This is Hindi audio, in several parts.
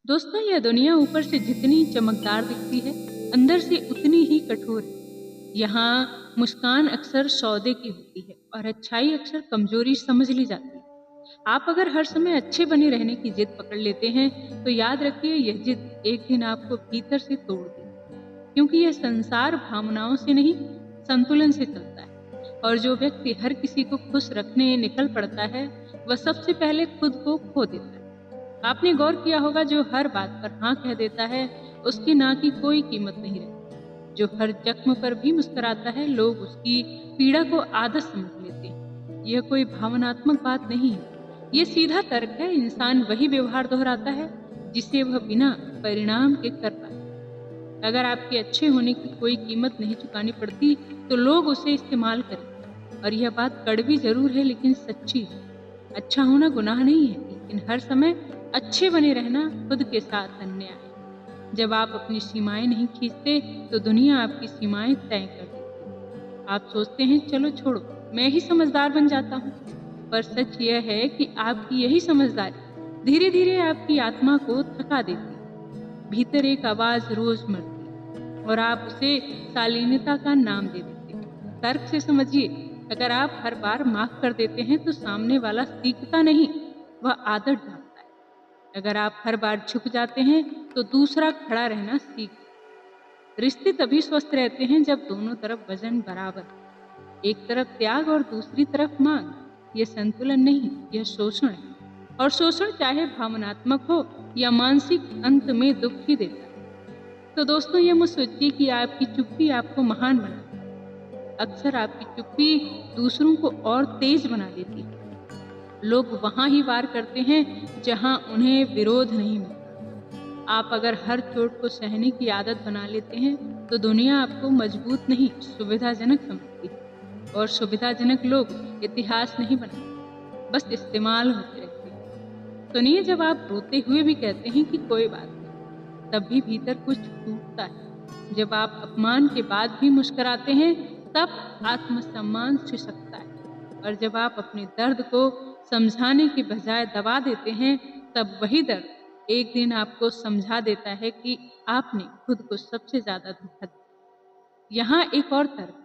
दोस्तों, यह दुनिया ऊपर से जितनी चमकदार दिखती है, अंदर से उतनी ही कठोर है। यहाँ मुस्कान अक्सर सौदे की होती है और अच्छाई अक्सर कमजोरी समझ ली जाती है। आप अगर हर समय अच्छे बने रहने की जिद पकड़ लेते हैं, तो याद रखिए यह जिद एक दिन आपको भीतर से तोड़ देगी। क्योंकि यह संसार भावनाओं से नहीं, संतुलन से चलता है। और जो व्यक्ति हर किसी को खुश रखने निकल पड़ता है, वह सबसे पहले खुद को खो देता है। आपने गौर किया होगा, जो हर बात पर हाँ कह देता है, उसकी ना की कोई कीमत नहीं रहती। जो हर जख्म पर भी मुस्कुराता है, लोग उसकी पीड़ा को आदत समझ लेते हैं। यह कोई भावनात्मक बात नहीं है, ये सीधा तर्क है। इंसान वही व्यवहार दोहराता है जिसे वह बिना परिणाम के कर पाता है। अगर आपके अच्छे होने की कोई कीमत नहीं चुकानी पड़ती, तो लोग उसे इस्तेमाल करें। और यह बात कड़वी जरूर है, लेकिन सच्ची है। अच्छा होना गुनाह नहीं है, लेकिन हर समय अच्छे बने रहना खुद के साथ अन्याय है। जब आप अपनी सीमाएं नहीं खींचते, तो दुनिया आपकी सीमाएं तय कर देती है। आप सोचते हैं चलो छोड़ो, मैं ही समझदार बन जाता हूँ। पर सच यह है कि आपकी यही समझदारी धीरे धीरे आपकी आत्मा को थका देती है। भीतर एक आवाज रोज मरती है और आप उसे शालीनता का नाम दे देते हैं। तर्क से समझिए, अगर आप हर बार माफ कर देते हैं, तो सामने वाला सीखता नहीं, वह आदत डालता है। अगर आप हर बार झुक जाते हैं, तो दूसरा खड़ा रहना सीख। रिश्ते तभी स्वस्थ रहते हैं जब दोनों तरफ वजन बराबर है। एक तरफ त्याग और दूसरी तरफ मांग। यह संतुलन नहीं, यह शोषण है। और शोषण चाहे भावनात्मक हो या मानसिक, अंत में दुख ही देता है। तो दोस्तों, यह मत सोचिए कि आपकी चुप्पी आपको महान बनाती है। अक्सर आपकी चुप्पी दूसरों को और तेज बना देती है। लोग वहां ही वार करते हैं जहां उन्हें विरोध नहीं मिलता। आप अगर हर चोट को सहने की आदत बना लेते हैं, तो दुनिया आपको मजबूत नहीं, सुविधाजनक समझती है। और सुविधाजनक लोग इतिहास नहीं बनाते, बस इस्तेमाल होते रहते हैं। सुनिए, जब आप रोते हुए भी कहते हैं कि कोई बात नहीं, तब भी भीतर कुछ टूटता है। जब आप अपमान के बाद भी मुस्कुराते हैं, तब आत्मसम्मान सिसकता है। और जब आप अपने दर्द को समझाने की बजाय दबा देते हैं, तब वही दर्द एक दिन आपको समझा देता है कि आपने खुद को सबसे ज्यादा धोखा दिया। यहाँ एक और तर्क,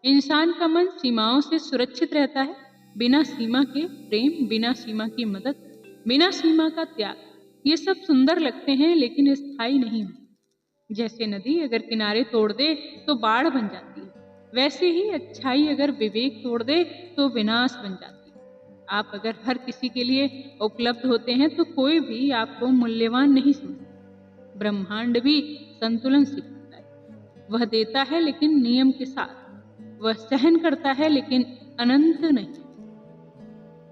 इंसान का मन सीमाओं से सुरक्षित रहता है। बिना सीमा के प्रेम, बिना सीमा की मदद, बिना सीमा का त्याग, ये सब सुंदर लगते हैं, लेकिन स्थायी नहीं होते। जैसे नदी अगर किनारे तोड़ दे तो बाढ़ बन जाती है, वैसे ही अच्छाई अगर विवेक तोड़ दे तो विनाश बन जाती है। आप अगर हर किसी के लिए उपलब्ध होते हैं, तो कोई भी आपको मूल्यवान नहीं समझता। ब्रह्मांड भी संतुलन सिखाता है। वह देता है लेकिन नियम के साथ, वह सहन करता है लेकिन अनंत नहीं।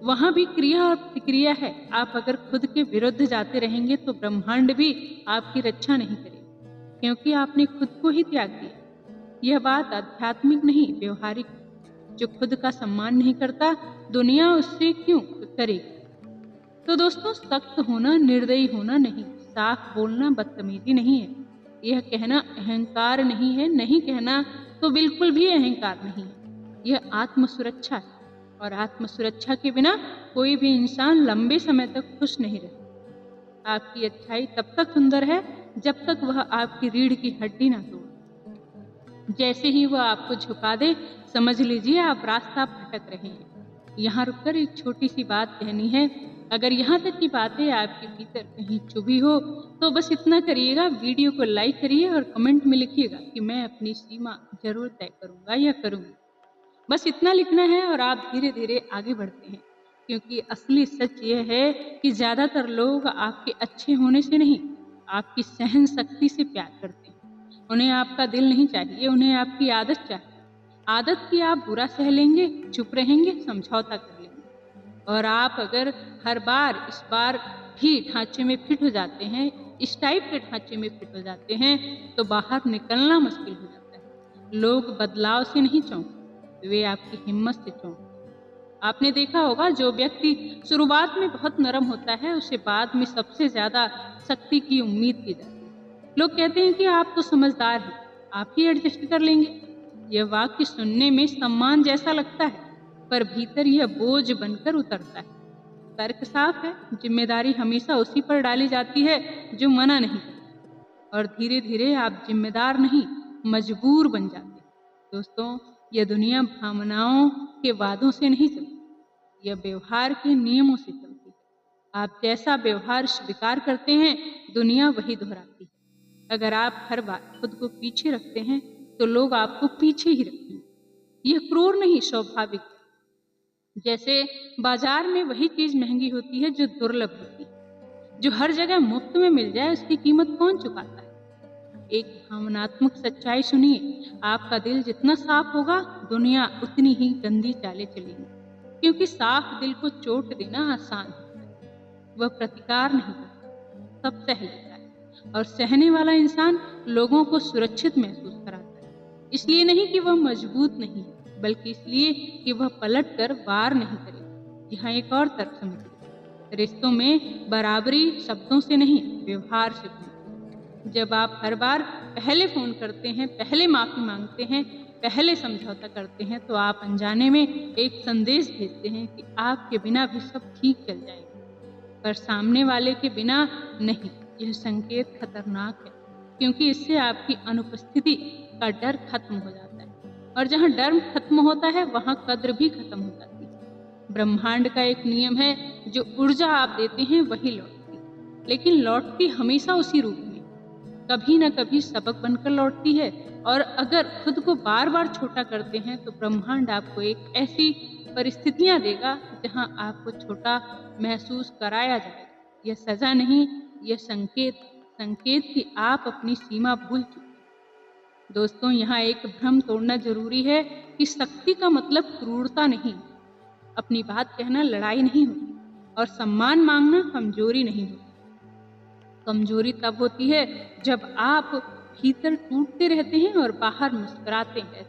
वहां भी क्रिया और प्रतिक्रिया है। आप अगर खुद के विरुद्ध जाते रहेंगे, तो ब्रह्मांड भी आपकी रक्षा नहीं करेगा, क्योंकि आपने खुद को ही त्याग दिया। यह बात आध्यात्मिक नहीं, व्यवहारिक। जो खुद का सम्मान नहीं करता, दुनिया उससे क्यों करेगी। तो दोस्तों, सख्त होना निर्दयी होना नहीं, साफ बोलना बदतमीजी नहीं है। यह कहना अहंकार नहीं है, नहीं कहना तो बिल्कुल भी अहंकार नहीं है। यह आत्मसुरक्षा है। और आत्मसुरक्षा के बिना कोई भी इंसान लंबे समय तक खुश नहीं रहता। आपकी अच्छाई तब तक सुंदर है जब तक वह आपकी रीढ़ की हड्डी ना तोड़े। जैसे ही वह आपको झुका दे, समझ लीजिए आप रास्ता भटक रहे हैं। यहाँ रुककर एक छोटी सी बात कहनी है। अगर यहाँ तक की बातें आपके भीतर कहीं चुभी हो, तो बस इतना करिएगा, वीडियो को लाइक करिए और कमेंट में लिखिएगा कि मैं अपनी सीमा जरूर तय करूंगा या करूंगी। बस इतना लिखना है और आप धीरे धीरे आगे बढ़ते हैं। क्योंकि असली सच यह है कि ज्यादातर लोग आपके अच्छे होने से नहीं, आपकी सहन शक्ति से प्यार करते हैं। उन्हें आपका दिल नहीं चाहिए, उन्हें आपकी आदत चाहिए। आदत की आप बुरा सह लेंगे, चुप रहेंगे, समझौता कर लेंगे। और आप अगर हर बार इस बार भी ढांचे में फिट हो जाते हैं, इस टाइप के ढांचे में फिट हो जाते हैं, तो बाहर निकलना मुश्किल हो जाता है। लोग बदलाव से नहीं चौंकते, वे आपकी हिम्मत से चौंकते। आपने देखा होगा, जो व्यक्ति शुरुआत में बहुत नरम होता है, उसे बाद में सबसे ज्यादा शक्ति की उम्मीद की जाती है। लोग कहते हैं कि आप तो समझदार हैं, आप ही एडजस्ट कर लेंगे। यह वाक्य सुनने में सम्मान जैसा लगता है, पर भीतर यह बोझ बनकर उतरता है। तर्क साफ है, जिम्मेदारी हमेशा उसी पर डाली जाती है जो मना नहीं करता और धीरे धीरे आप जिम्मेदार नहीं, मजबूर बन जाते हैं। दोस्तों, यह दुनिया भावनाओं के वादों से नहीं चलती, यह व्यवहार के नियमों से चलती है। आप जैसा व्यवहार स्वीकार करते हैं, दुनिया वही दोहराती है। अगर आप हर बार खुद को पीछे रखते हैं, तो लोग आपको पीछे ही रखेंगे। यह क्रूर नहीं, स्वाभाविक है। जैसे बाजार में वही चीज महंगी होती है जो दुर्लभ होती है। जो हर जगह मुफ्त में मिल जाए, उसकी कीमत कौन चुकाता है? एक भावनात्मक सच्चाई सुनिए, आपका दिल जितना साफ होगा, दुनिया उतनी ही गंदी चालें चलेगी। क्योंकि साफ दिल को चोट देना आसान है, वह प्रतिकार नहीं करता, सब सह लेता है। और सहने वाला इंसान लोगों को सुरक्षित महसूस कराता है। इसलिए नहीं कि वह मजबूत नहीं है, बल्कि इसलिए कि वह पलट कर वार नहीं करेगा। यहाँ एक और तर्क समझिए, रिश्तों में बराबरी शब्दों से नहीं, व्यवहार से बनती है। जब आप हर बार पहले फोन करते हैं, पहले माफी मांगते हैं, पहले समझौता करते हैं, तो आप अनजाने में एक संदेश भेजते हैं कि आपके बिना भी सब ठीक चल जाएगा। पर सामने वाले के बिना नहीं। यह संकेत खतरनाक है, क्योंकि इससे आपकी अनुपस्थिति का डर खत्म हो जाता है। और जहाँ डर खत्म होता है, वहाँ कद्र भी खत्म हो जाती है। ब्रह्मांड का एक नियम है, जो ऊर्जा आप देते हैं वही लौटती, लेकिन लौटती हमेशा उसी रूप में, कभी न कभी सबक बनकर लौटती है। और अगर खुद को बार बार छोटा करते हैं, तो ब्रह्मांड आपको एक ऐसी परिस्थितियां देगा जहां आपको छोटा महसूस कराया जाएगा। यह सजा नहीं, यह संकेत कि आप अपनी सीमा भूल चुके हैं। दोस्तों, यहाँ एक भ्रम तोड़ना जरूरी है कि शक्ति का मतलब क्रूरता नहीं, अपनी बात कहना लड़ाई नहीं होती, और सम्मान मांगना कमजोरी नहीं होती। कमजोरी तब होती है जब आप भीतर टूटते रहते हैं और बाहर मुस्कुराते हैं,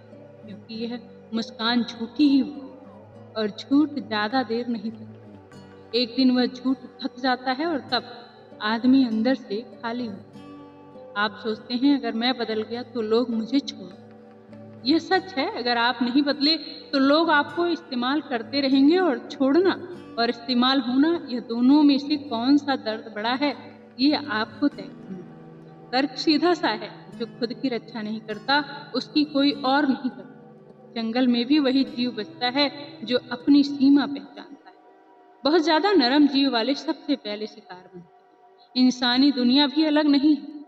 क्योंकि यह मुस्कान झूठी ही होती है और झूठ ज्यादा देर नहीं चलता। एक दिन वह झूठ थक जाता है और तब आदमी अंदर से खाली होता है। आप सोचते हैं, अगर मैं बदल गया तो लोग मुझे छोड़ दें। यह सच है, अगर आप नहीं बदले तो लोग आपको इस्तेमाल करते रहेंगे, और छोड़ना और इस्तेमाल होना, यह दोनों में से कौन सा दर्द बड़ा है, ये आपको तय करना। तर्क सीधा सा है, जो खुद की रक्षा नहीं करता, उसकी कोई और नहीं करता। जंगल में भी वही जीव बचता है जो अपनी सीमा पहचानता है। बहुत ज्यादा नरम जीव वाले सबसे पहले शिकार बनते हैं। इंसानी दुनिया भी अलग नहीं है,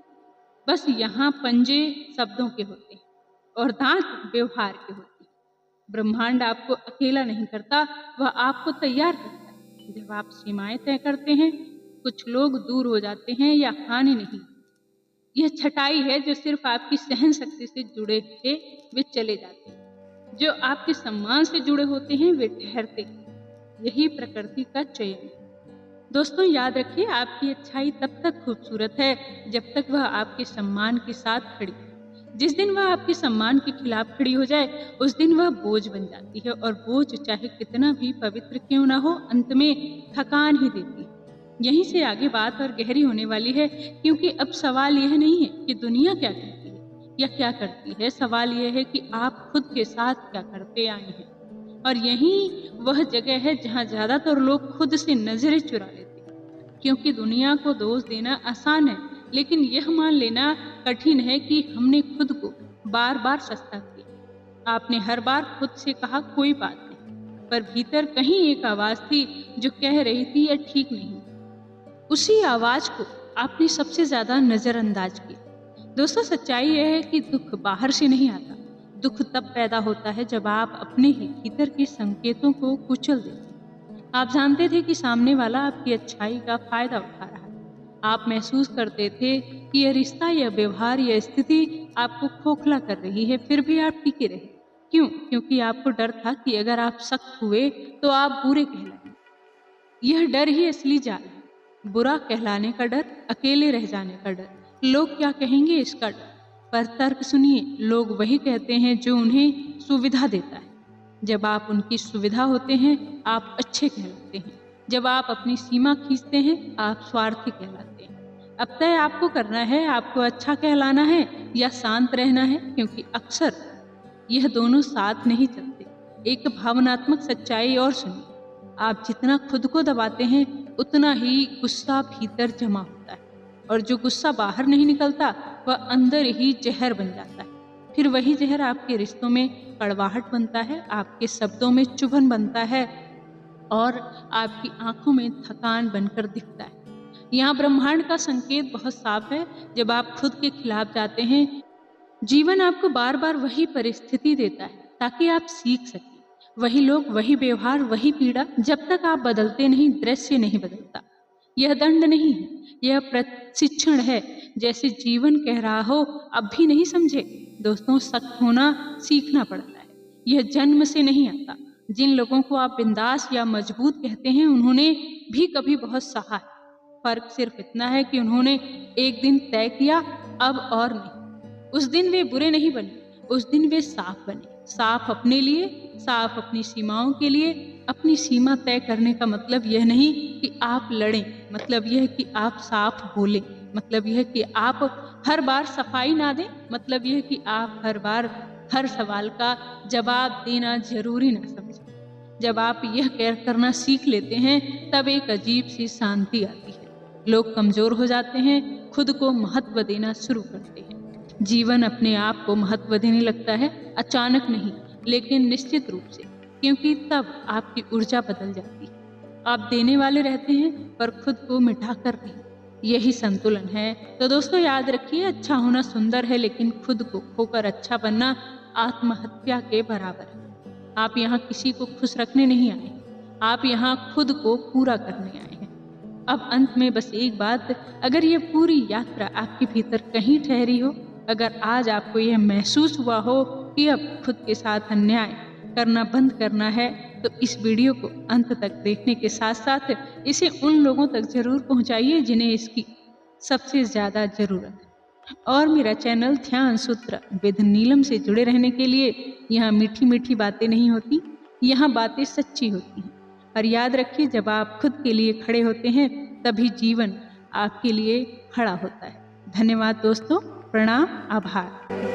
बस यहाँ पंजे शब्दों के होते हैं और दांत व्यवहार के होते हैं। ब्रह्मांड आपको अकेला नहीं करता, वह आपको तैयार करता है। जब आप सीमाएं तय करते हैं, कुछ लोग दूर हो जाते हैं या हानि नहीं। यह छटाई है, जो सिर्फ आपकी सहन शक्ति से जुड़े थे वे चले जाते हैं, जो आपके सम्मान से जुड़े होते हैं वे ठहरते हैं। यही प्रकृति का चयन है। दोस्तों, याद रखिए, आपकी अच्छाई तब तक खूबसूरत है जब तक वह आपके सम्मान के साथ खड़ी है। जिस दिन वह आपके सम्मान के खिलाफ खड़ी हो जाए, उस दिन वह बोझ बन जाती है, और बोझ चाहे कितना भी पवित्र क्यों ना हो, अंत में थकान ही देती है। यहीं से आगे बात और गहरी होने वाली है, क्योंकि अब सवाल यह नहीं है कि दुनिया क्या कहती है या क्या करती है। सवाल यह है कि आप खुद के साथ क्या करते आए हैं। और यही वह जगह है जहां ज्यादातर लोग खुद से नजरें चुरा लेते हैं। क्योंकि दुनिया को दोष देना आसान है, लेकिन यह मान लेना कठिन है कि हमने खुद को बार बार सस्ता किया। आपने हर बार खुद से कहा कोई बात नहीं, पर भीतर कहीं एक आवाज थी जो कह रही थी यह ठीक नहीं। उसी आवाज को आपने सबसे ज्यादा नजरअंदाज किया। दोस्तों, सच्चाई यह है कि दुख बाहर से नहीं आता। दुख तब पैदा होता है जब आप अपने ही भीतर के संकेतों को कुचल देते हैं। आप जानते थे कि सामने वाला आपकी अच्छाई का फायदा उठा रहा है। आप महसूस करते थे कि यह रिश्ता, यह व्यवहार, यह स्थिति आपको खोखला कर रही है, फिर भी आप टिके रहे। क्यों? क्योंकि आपको डर था कि अगर आप सख्त हुए तो आप बुरे कहलाएंगे। यह डर ही असली जाल है। बुरा कहलाने का डर, अकेले रह जाने का डर, लोग क्या कहेंगे इसका डर। पर तर्क सुनिए, लोग वही कहते हैं जो उन्हें सुविधा देता है। जब आप उनकी सुविधा होते हैं, आप अच्छे कहलाते हैं। जब आप अपनी सीमा खींचते हैं, आप स्वार्थी कहलाते हैं। अब तय आपको करना है, आपको अच्छा कहलाना है या शांत रहना है, क्योंकि अक्सर यह दोनों साथ नहीं चलते। एक भावनात्मक सच्चाई और सुनिए, आप जितना खुद को दबाते हैं, उतना ही गुस्सा भीतर जमा होता है। और जो गुस्सा बाहर नहीं निकलता वह अंदर ही जहर बन जाता है। फिर वही जहर आपके रिश्तों में कड़वाहट बनता है, आपके शब्दों में चुभन बनता है और आपकी आंखों में थकान बनकर दिखता है। यहाँ ब्रह्मांड का संकेत बहुत साफ है। जब आप खुद के खिलाफ जाते हैं, जीवन आपको बार बार वही परिस्थिति देता है ताकि आप सीख सकें। वही लोग, वही व्यवहार, वही पीड़ा। जब तक आप बदलते नहीं, दृश्य नहीं बदलता। यह दंड नहीं है, यह प्रशिक्षण है। जैसे जीवन कह रहा हो, अब भी नहीं समझे? दोस्तों, सख्त होना सीखना पड़ता है। यह जन्म से नहीं आता। जिन लोगों को आप बिंदास या मजबूत कहते हैं, उन्होंने भी कभी बहुत सहा है। फर्क सिर्फ इतना है कि उन्होंने एक दिन तय किया, अब और नहीं। उस दिन वे बुरे नहीं बने, उस दिन वे साफ बने। साफ अपने लिए, साफ अपनी सीमाओं के लिए। अपनी सीमा तय करने का मतलब यह नहीं कि आप लड़ें, मतलब यह कि आप साफ बोलें, मतलब यह कि आप हर बार सफाई ना दें, मतलब यह कि आप हर बार हर सवाल का जवाब देना जरूरी ना समझें। जब आप यह करना सीख लेते हैं, तब एक अजीब सी शांति आती है। लोग कमजोर हो जाते हैं, खुद को महत्व देना शुरू करते हैं। जीवन अपने आप को महत्व देने लगता है, अचानक नहीं, लेकिन निश्चित रूप से, क्योंकि तब आपकी ऊर्जा बदल जाती है। आप देने वाले रहते हैं, पर खुद को मिटाकर नहीं। यही संतुलन है। तो दोस्तों, याद रखिए, अच्छा होना सुंदर है, लेकिन खुद को खोकर अच्छा बनना आत्महत्या के बराबर है। आप यहाँ किसी को खुश रखने नहीं आए, आप यहाँ खुद को पूरा करने आए हैं। अब अंत में बस एक बात, अगर ये पूरी यात्रा आपके भीतर कहीं ठहरी हो, अगर आज आपको यह महसूस हुआ हो कि अब खुद के साथ अन्याय करना बंद करना है, तो इस वीडियो को अंत तक देखने के साथ साथ इसे उन लोगों तक जरूर पहुंचाइए जिन्हें इसकी सबसे ज्यादा जरूरत है। और मेरा चैनल ध्यान सूत्र विद नीलम से जुड़े रहने के लिए, यहाँ मीठी मीठी बातें नहीं होती, यहाँ बातें सच्ची होती हैं। और याद रखिए, जब आप खुद के लिए खड़े होते हैं, तभी जीवन आपके लिए खड़ा होता है। धन्यवाद दोस्तों, प्रणाम, आभार।